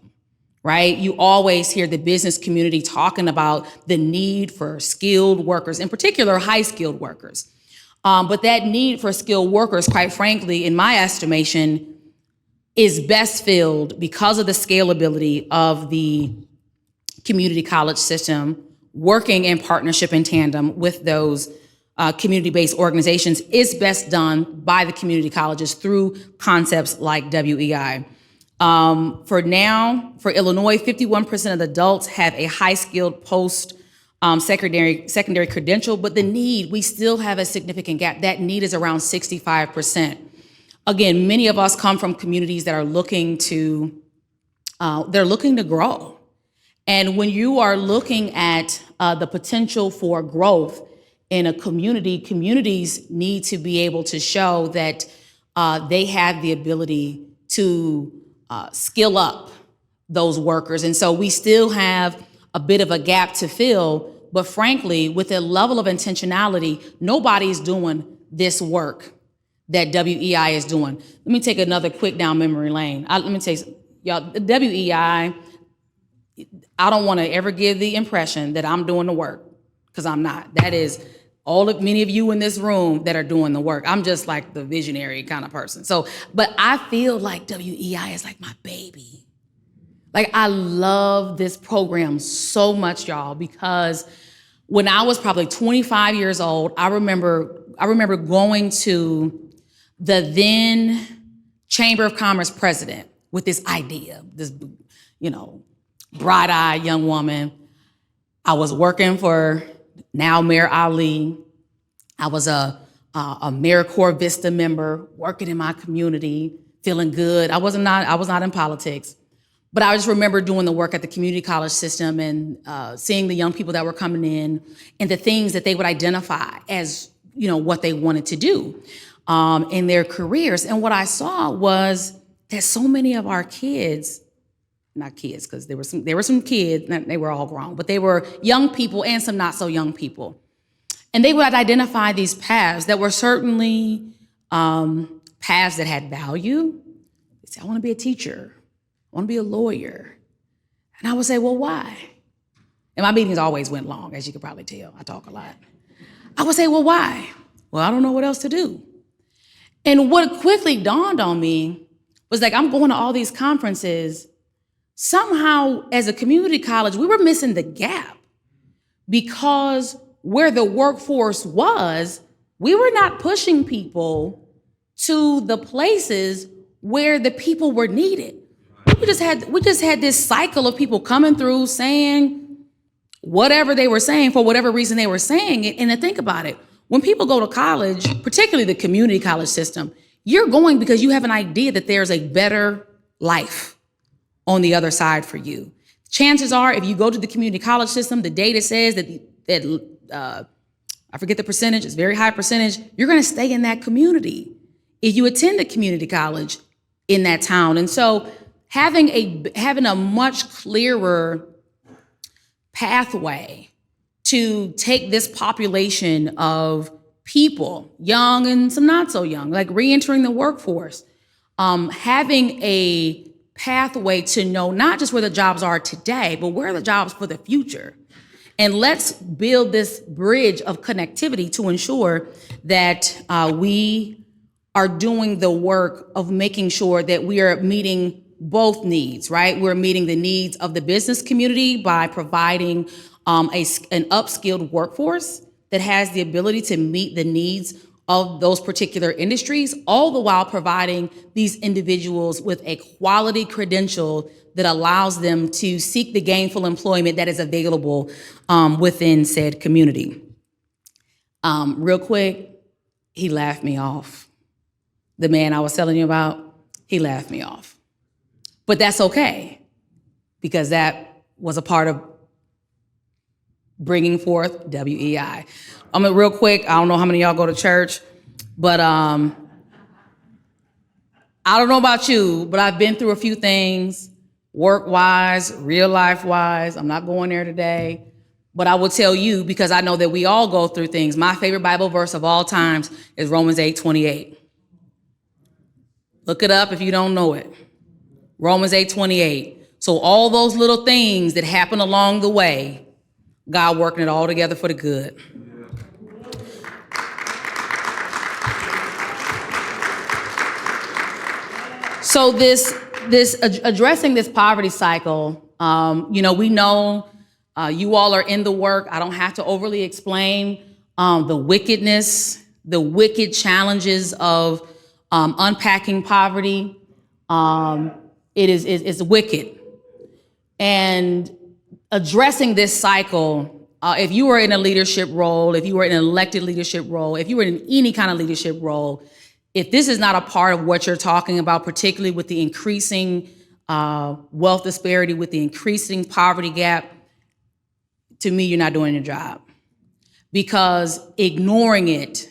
right? You always hear the business community talking about the need for skilled workers, in particular, high-skilled workers. But that need for skilled workers, quite frankly, in my estimation, is best filled because of the scalability of the community college system, working in partnership in tandem with those community-based organizations is best done by the community colleges through concepts like WEI. For now, for Illinois, 51% of the adults have a high-skilled secondary credential, but the need, we still have a significant gap. That need is around 65%. Again, many of us come from communities that are looking to grow. And when you are looking at the potential for growth in a community, communities need to be able to show that they have the ability to skill up those workers. And so we still have a bit of a gap to fill, but frankly, with a level of intentionality, nobody's doing this work that WEI is doing. Let me take another quick down memory lane. Let me tell you, y'all, WEI, I don't want to ever give the impression that I'm doing the work, because I'm not. That is many of you in this room that are doing the work. I'm just like the visionary kind of person. So, but I feel like WEI is like my baby. Like, I love this program so much, y'all, because when I was probably 25 years old, I remember going to the then Chamber of Commerce president with this idea, this, bright-eyed young woman. I was working for now Mayor Ali. I was a AmeriCorps Vista member, working in my community, feeling good. I was not in politics, but I just remember doing the work at the community college system and seeing the young people that were coming in and the things that they would identify as, what they wanted to do in their careers. And what I saw was that so many of our kids, not kids, because there were some kids, they were all grown, but they were young people and some not so young people. And they would identify these paths that were certainly paths that had value. They say, I want to be a teacher. I want to be a lawyer. And I would say, well, why? And my meetings always went long, as you could probably tell. I talk a lot. I would say, well, why? Well, I don't know what else to do. And what quickly dawned on me was like, I'm going to all these conferences. Somehow, as a community college, we were missing the gap, because where the workforce was, we were not pushing people to the places where the people were needed. We just had this cycle of people coming through saying whatever they were saying for whatever reason they were saying it. And to think about it, when people go to college, particularly the community college system, you're going because you have an idea that there's a better life on the other side for you. Chances are, if you go to the community college system, the data says that I forget the percentage, it's a very high percentage, you're gonna stay in that community if you attend a community college in that town. And so having a much clearer pathway to take this population of people, young and some not so young, like re-entering the workforce, having a pathway to know not just where the jobs are today, but where are the jobs for the future. And let's build this bridge of connectivity to ensure that we are doing the work of making sure that we are meeting both needs, right? We're meeting the needs of the business community by providing an upskilled workforce that has the ability to meet the needs of those particular industries, all the while providing these individuals with a quality credential that allows them to seek the gainful employment that is available within said community. Real quick, he laughed me off. The man I was telling you about, he laughed me off. But that's okay, because that was a part of bringing forth WEI. Real quick, I don't know how many of y'all go to church, but I don't know about you, but I've been through a few things, work-wise, real life-wise. I'm not going there today, but I will tell you, because I know that we all go through things. My favorite Bible verse of all times is Romans 8:28. Look it up if you don't know it. Romans 8:28. So all those little things that happen along the way, God working it all together for the good. So this addressing this poverty cycle, we know you all are in the work. I don't have to overly explain the wickedness, the wicked challenges of unpacking poverty. It's wicked. And addressing this cycle, if you are in a leadership role, if you are in an elected leadership role, if you are in any kind of leadership role, if this is not a part of what you're talking about, particularly with the increasing wealth disparity, with the increasing poverty gap, to me, you're not doing your job. Because ignoring it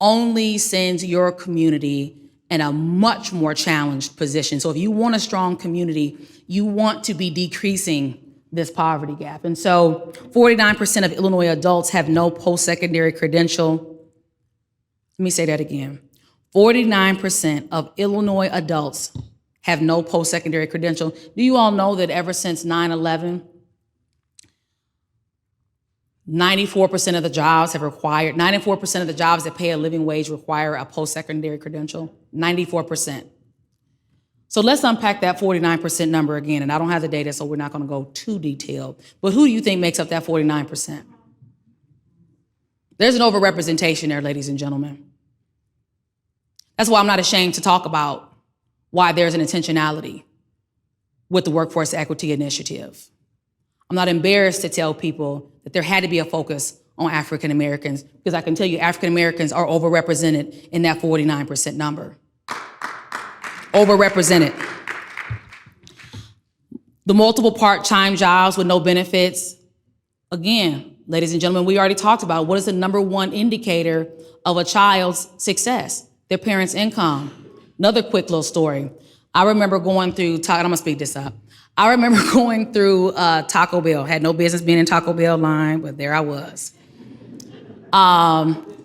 only sends your community in a much more challenged position. So if you want a strong community, you want to be decreasing this poverty gap. And so 49% of Illinois adults have no post-secondary credential. Let me say that again. 49% of Illinois adults have no post-secondary credential. Do you all know that ever since 9/11, 94% of the jobs have required, 94% of the jobs that pay a living wage require a post-secondary credential? 94%. So let's unpack that 49% number again. And I don't have the data, so we're not gonna go too detailed. But who do you think makes up that 49%? There's an overrepresentation there, ladies and gentlemen. That's why I'm not ashamed to talk about why there's an intentionality with the Workforce Equity Initiative. I'm not embarrassed to tell people that there had to be a focus on African Americans, because I can tell you African Americans are overrepresented in that 49% number. Overrepresented. The multiple part-time jobs with no benefits. Again, ladies and gentlemen, we already talked about what is the number one indicator of a child's success? Their parents' income. Another quick little story. I remember going through, I'm gonna speed this up. I remember going through Taco Bell. Had no business being in Taco Bell line, but there I was.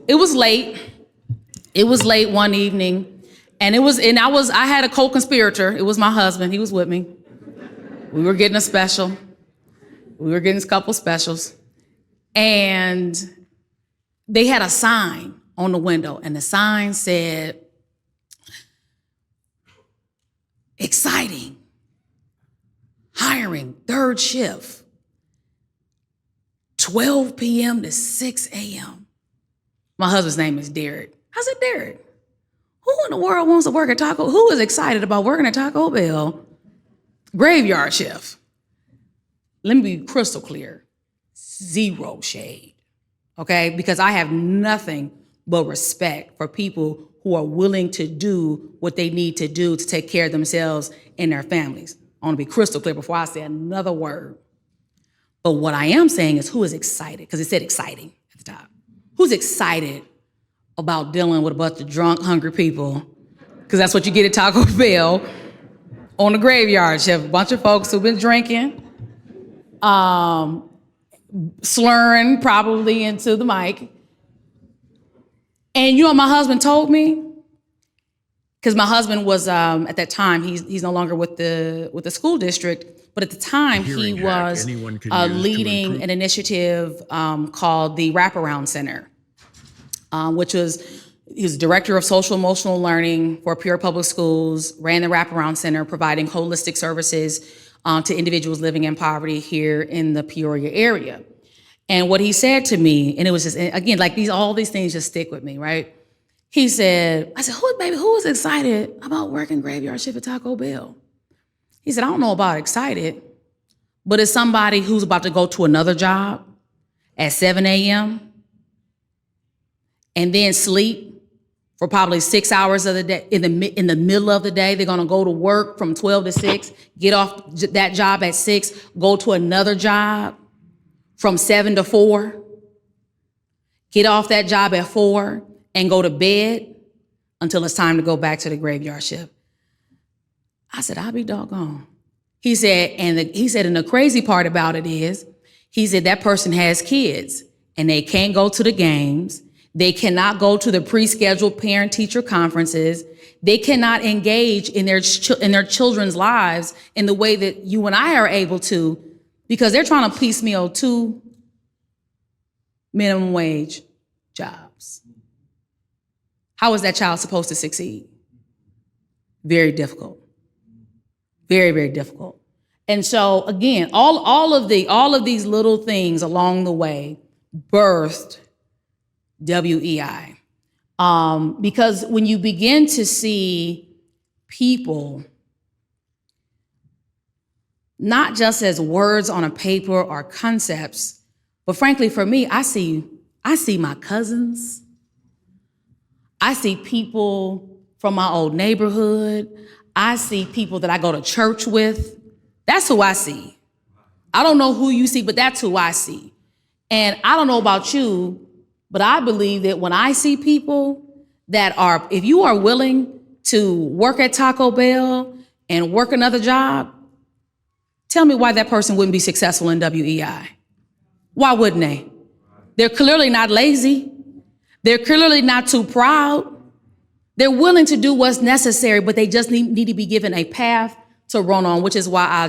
It was late. It was late one evening. And I had a co-conspirator. It was my husband. He was with me. We were getting a special. We were getting a couple specials. And they had a sign on the window, and the sign said, exciting, hiring, third shift, 12 p.m. to 6 a.m. My husband's name is Derek. I said, Derek, who in the world wants to work at Taco? Who is excited about working at Taco Bell? Graveyard shift. Let me be crystal clear. Zero shade, okay? Because I have nothing but respect for people who are willing to do what they need to do to take care of themselves and their families. I want to be crystal clear before I say another word. But what I am saying is, who is excited? Because it said exciting at the top. Who's excited about dealing with a bunch of drunk, hungry people? Because that's what you get at Taco Bell on the graveyard shift. A bunch of folks who've been drinking, slurring probably into the mic. And you know what my husband told me? Because my husband was, at that time, he's no longer with the school district, but at the time he was leading an initiative called the Wraparound Center, which he was director of social emotional learning for Peoria Public Schools, ran the Wraparound Center, providing holistic services to individuals living in poverty here in the Peoria area. And what he said to me, and it was just, again, like all these things just stick with me, right? I said, who is excited about working graveyard shift at Taco Bell? He said, I don't know about excited, but it's somebody who's about to go to another job at 7 a.m. and then sleep for probably 6 hours of the day. In the middle of the day, they're gonna go to work from 12 to 6, get off that job at 6, go to another job from 7 to 4, get off that job at 4, and go to bed until it's time to go back to the graveyard shift. I said, I'll be doggone. He said, and the crazy part about it is, he said that person has kids and they can't go to the games. They cannot go to the pre-scheduled parent-teacher conferences. They cannot engage in their children's lives in the way that you and I are able to, because they're trying to piecemeal 2 minimum wage jobs. How is that child supposed to succeed? Very difficult. Very, very difficult. And so again, all of these little things along the way birthed WEI. Because when you begin to see people not just as words on a paper or concepts, but frankly for me, I see my cousins. I see people from my old neighborhood. I see people that I go to church with. That's who I see. I don't know who you see, but that's who I see. And I don't know about you, but I believe that when I see people that are, if you are willing to work at Taco Bell and work another job, tell me why that person wouldn't be successful in WEI. Why wouldn't they? They're clearly not lazy. They're clearly not too proud. They're willing to do what's necessary, but they just need to be given a path to run on, which is why I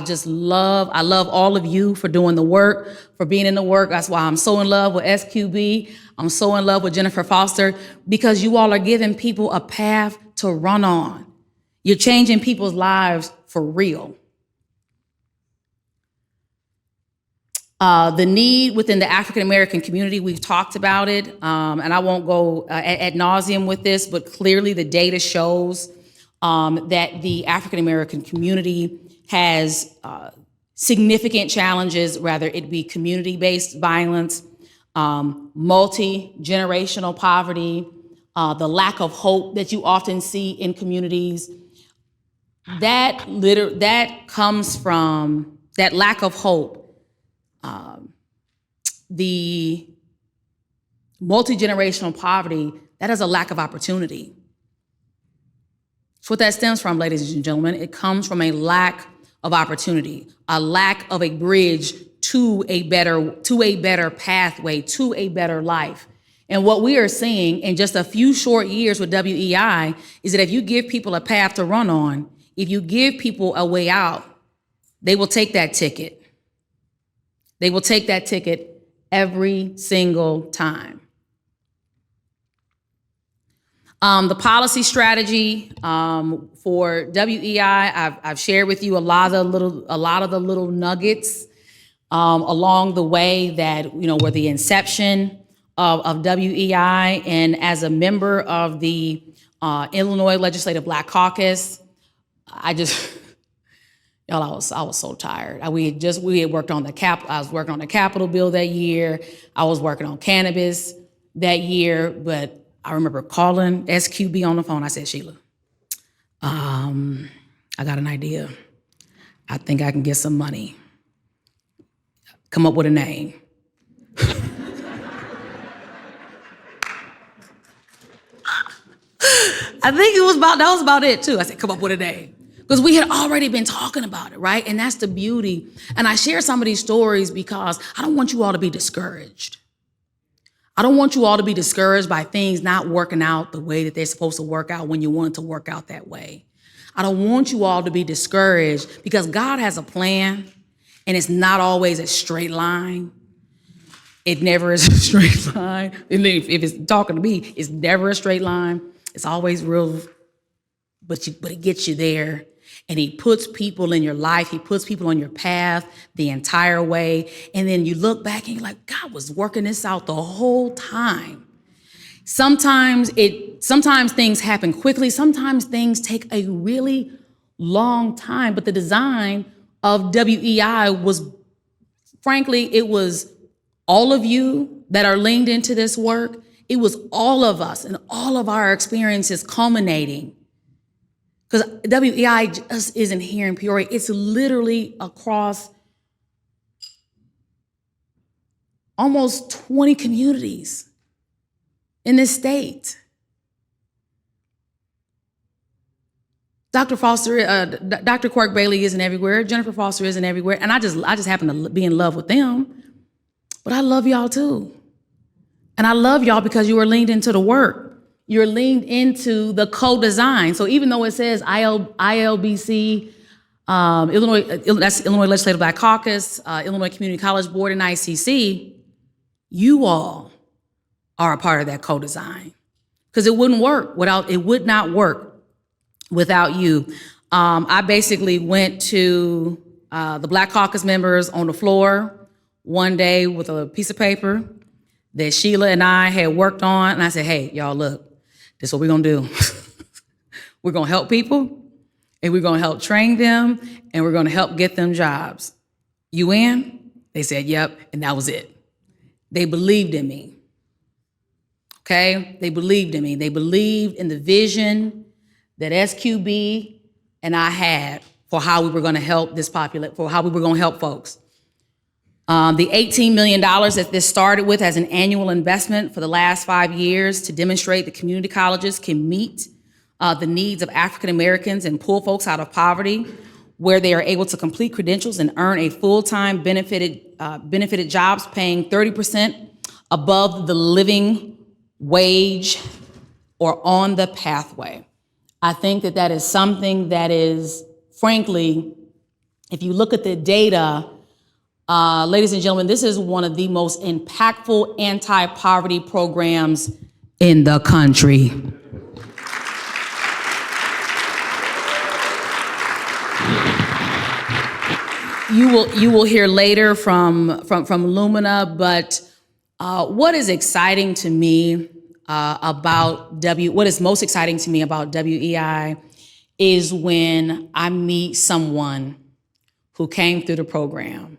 love all of you for doing the work, for being in the work. That's why I'm so in love with SQB. I'm so in love with Jennifer Foster, because you all are giving people a path to run on. You're changing people's lives for real. The need within the African American community, we've talked about it, and I won't go ad nauseum with this, but clearly the data shows that the African American community has significant challenges, whether it be community-based violence, multi-generational poverty, the lack of hope that you often see in communities. That comes from that lack of hope. The multi-generational poverty, that is a lack of opportunity. That's what that stems from, ladies and gentlemen. It comes from a lack of opportunity, a lack of a bridge to a better pathway, to a better life. And what we are seeing in just a few short years with WEI is that if you give people a path to run on, if you give people a way out, they will take that ticket. They will take that ticket every single time. The policy strategy for WEI, I've shared with you a lot of the little nuggets along the way that were the inception of WEI, and as a member of the Illinois Legislative Black Caucus, I was so tired. We had worked on I was working on the Capitol bill that year. I was working on cannabis that year, but I remember calling SQB on the phone. I said, Sheila, I got an idea. I think I can get some money. Come up with a name. I think that was about it too. I said, come up with a name. Because we had already been talking about it, right? And that's the beauty. And I share some of these stories because I don't want you all to be discouraged. I don't want you all to be discouraged by things not working out the way that they're supposed to work out when you want it to work out that way. I don't want you all to be discouraged because God has a plan, and it's not always a straight line. It never is a straight line. If it's talking to me, it's never a straight line. It's always real, but it gets you there. And he puts people in your life. He puts people on your path the entire way. And then you look back and you're like, God was working this out the whole time. Sometimes things happen quickly. Sometimes things take a really long time. But the design of WEI was, frankly, it was all of you that are leaned into this work. It was all of us and all of our experiences culminating. Because WEI just isn't here in Peoria. It's literally across almost 20 communities in this state. Dr. Quirk Bailey isn't everywhere. Jennifer Foster isn't everywhere. And I just happen to be in love with them. But I love y'all too. And I love y'all because you are leaned into the work. You're leaned into the co-design. So even though it says ILBC, that's Illinois Legislative Black Caucus, Illinois Community College Board, and ICC, you all are a part of that co-design. Because it would not work without you. I basically went to the Black Caucus members on the floor one day with a piece of paper that Sheila and I had worked on, and I said, hey, y'all, look. This is what we're gonna do. We're gonna help people, and we're gonna help train them, and we're gonna help get them jobs. You in? They said, yep, and that was it. They believed in me, okay? They believed in me. They believed in the vision that SQB and I had for how we were going to help for how we were going to help folks. The $18 million that this started with as an annual investment for the last 5 years to demonstrate that community colleges can meet the needs of African Americans and pull folks out of poverty, where they are able to complete credentials and earn a full-time benefited jobs paying 30% above the living wage or on the pathway. I think that that is something that is, frankly, if you look at the data, ladies and gentlemen, this is one of the most impactful anti-poverty programs in the country. You will hear later from Lumina, but what is exciting to me what is most exciting to me about WEI is when I meet someone who came through the program,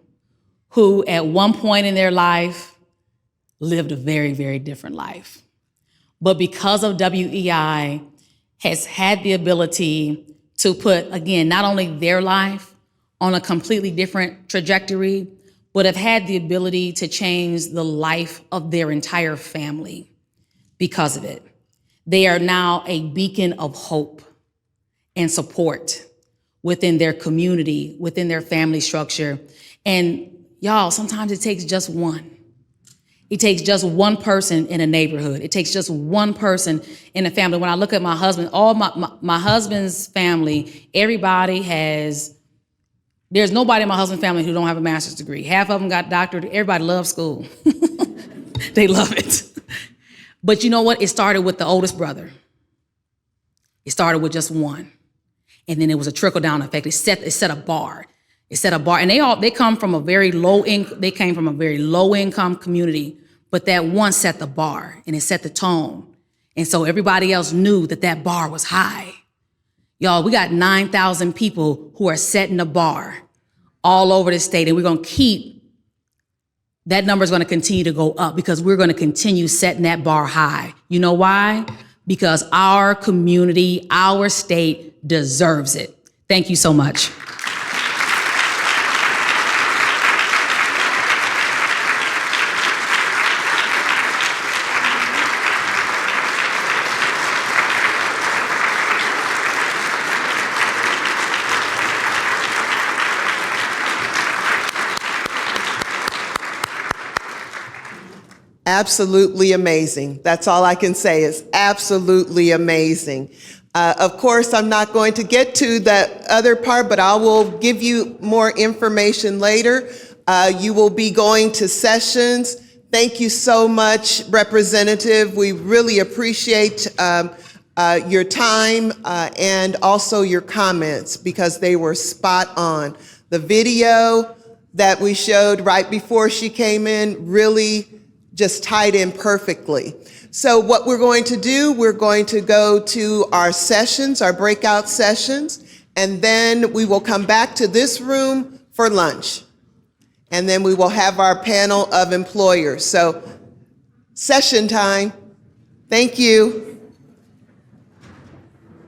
who at one point in their life lived a very, very different life. But because of WEI, has had the ability to put, again, not only their life on a completely different trajectory, but have had the ability to change the life of their entire family because of it. They are now a beacon of hope and support within their community, within their family structure. And y'all, sometimes it takes just one. It takes just one person in a neighborhood. It takes just one person in a family. When I look at my husband, all my husband's family, there's nobody in my husband's family who don't have a master's degree. Half of them got doctorate. Everybody loves school. They love it. But you know what? It started with the oldest brother. It started with just one. And then it was a trickle-down effect. It set a bar. It set a bar. And they come from a very low income community, but that one set the bar and it set the tone. And so everybody else knew that bar was high. Y'all, we got 9,000 people who are setting the bar all over the state, and we're going to keep, that number is going to continue to go up because we're going to continue setting that bar high. You know why? Because our community, our state deserves it. Thank you so much. Absolutely amazing. That's all I can say is absolutely amazing. Of course, I'm not going to get to that other part, but I will give you more information later. You will be going to sessions. Thank you so much, Representative. We really appreciate your time and also your comments because they were spot on. The video that we showed right before she came in really just tied in perfectly. So what we're going to do, we're going to go to our sessions, our breakout sessions, and then we will come back to this room for lunch. And then we will have our panel of employers. So session time. Thank you.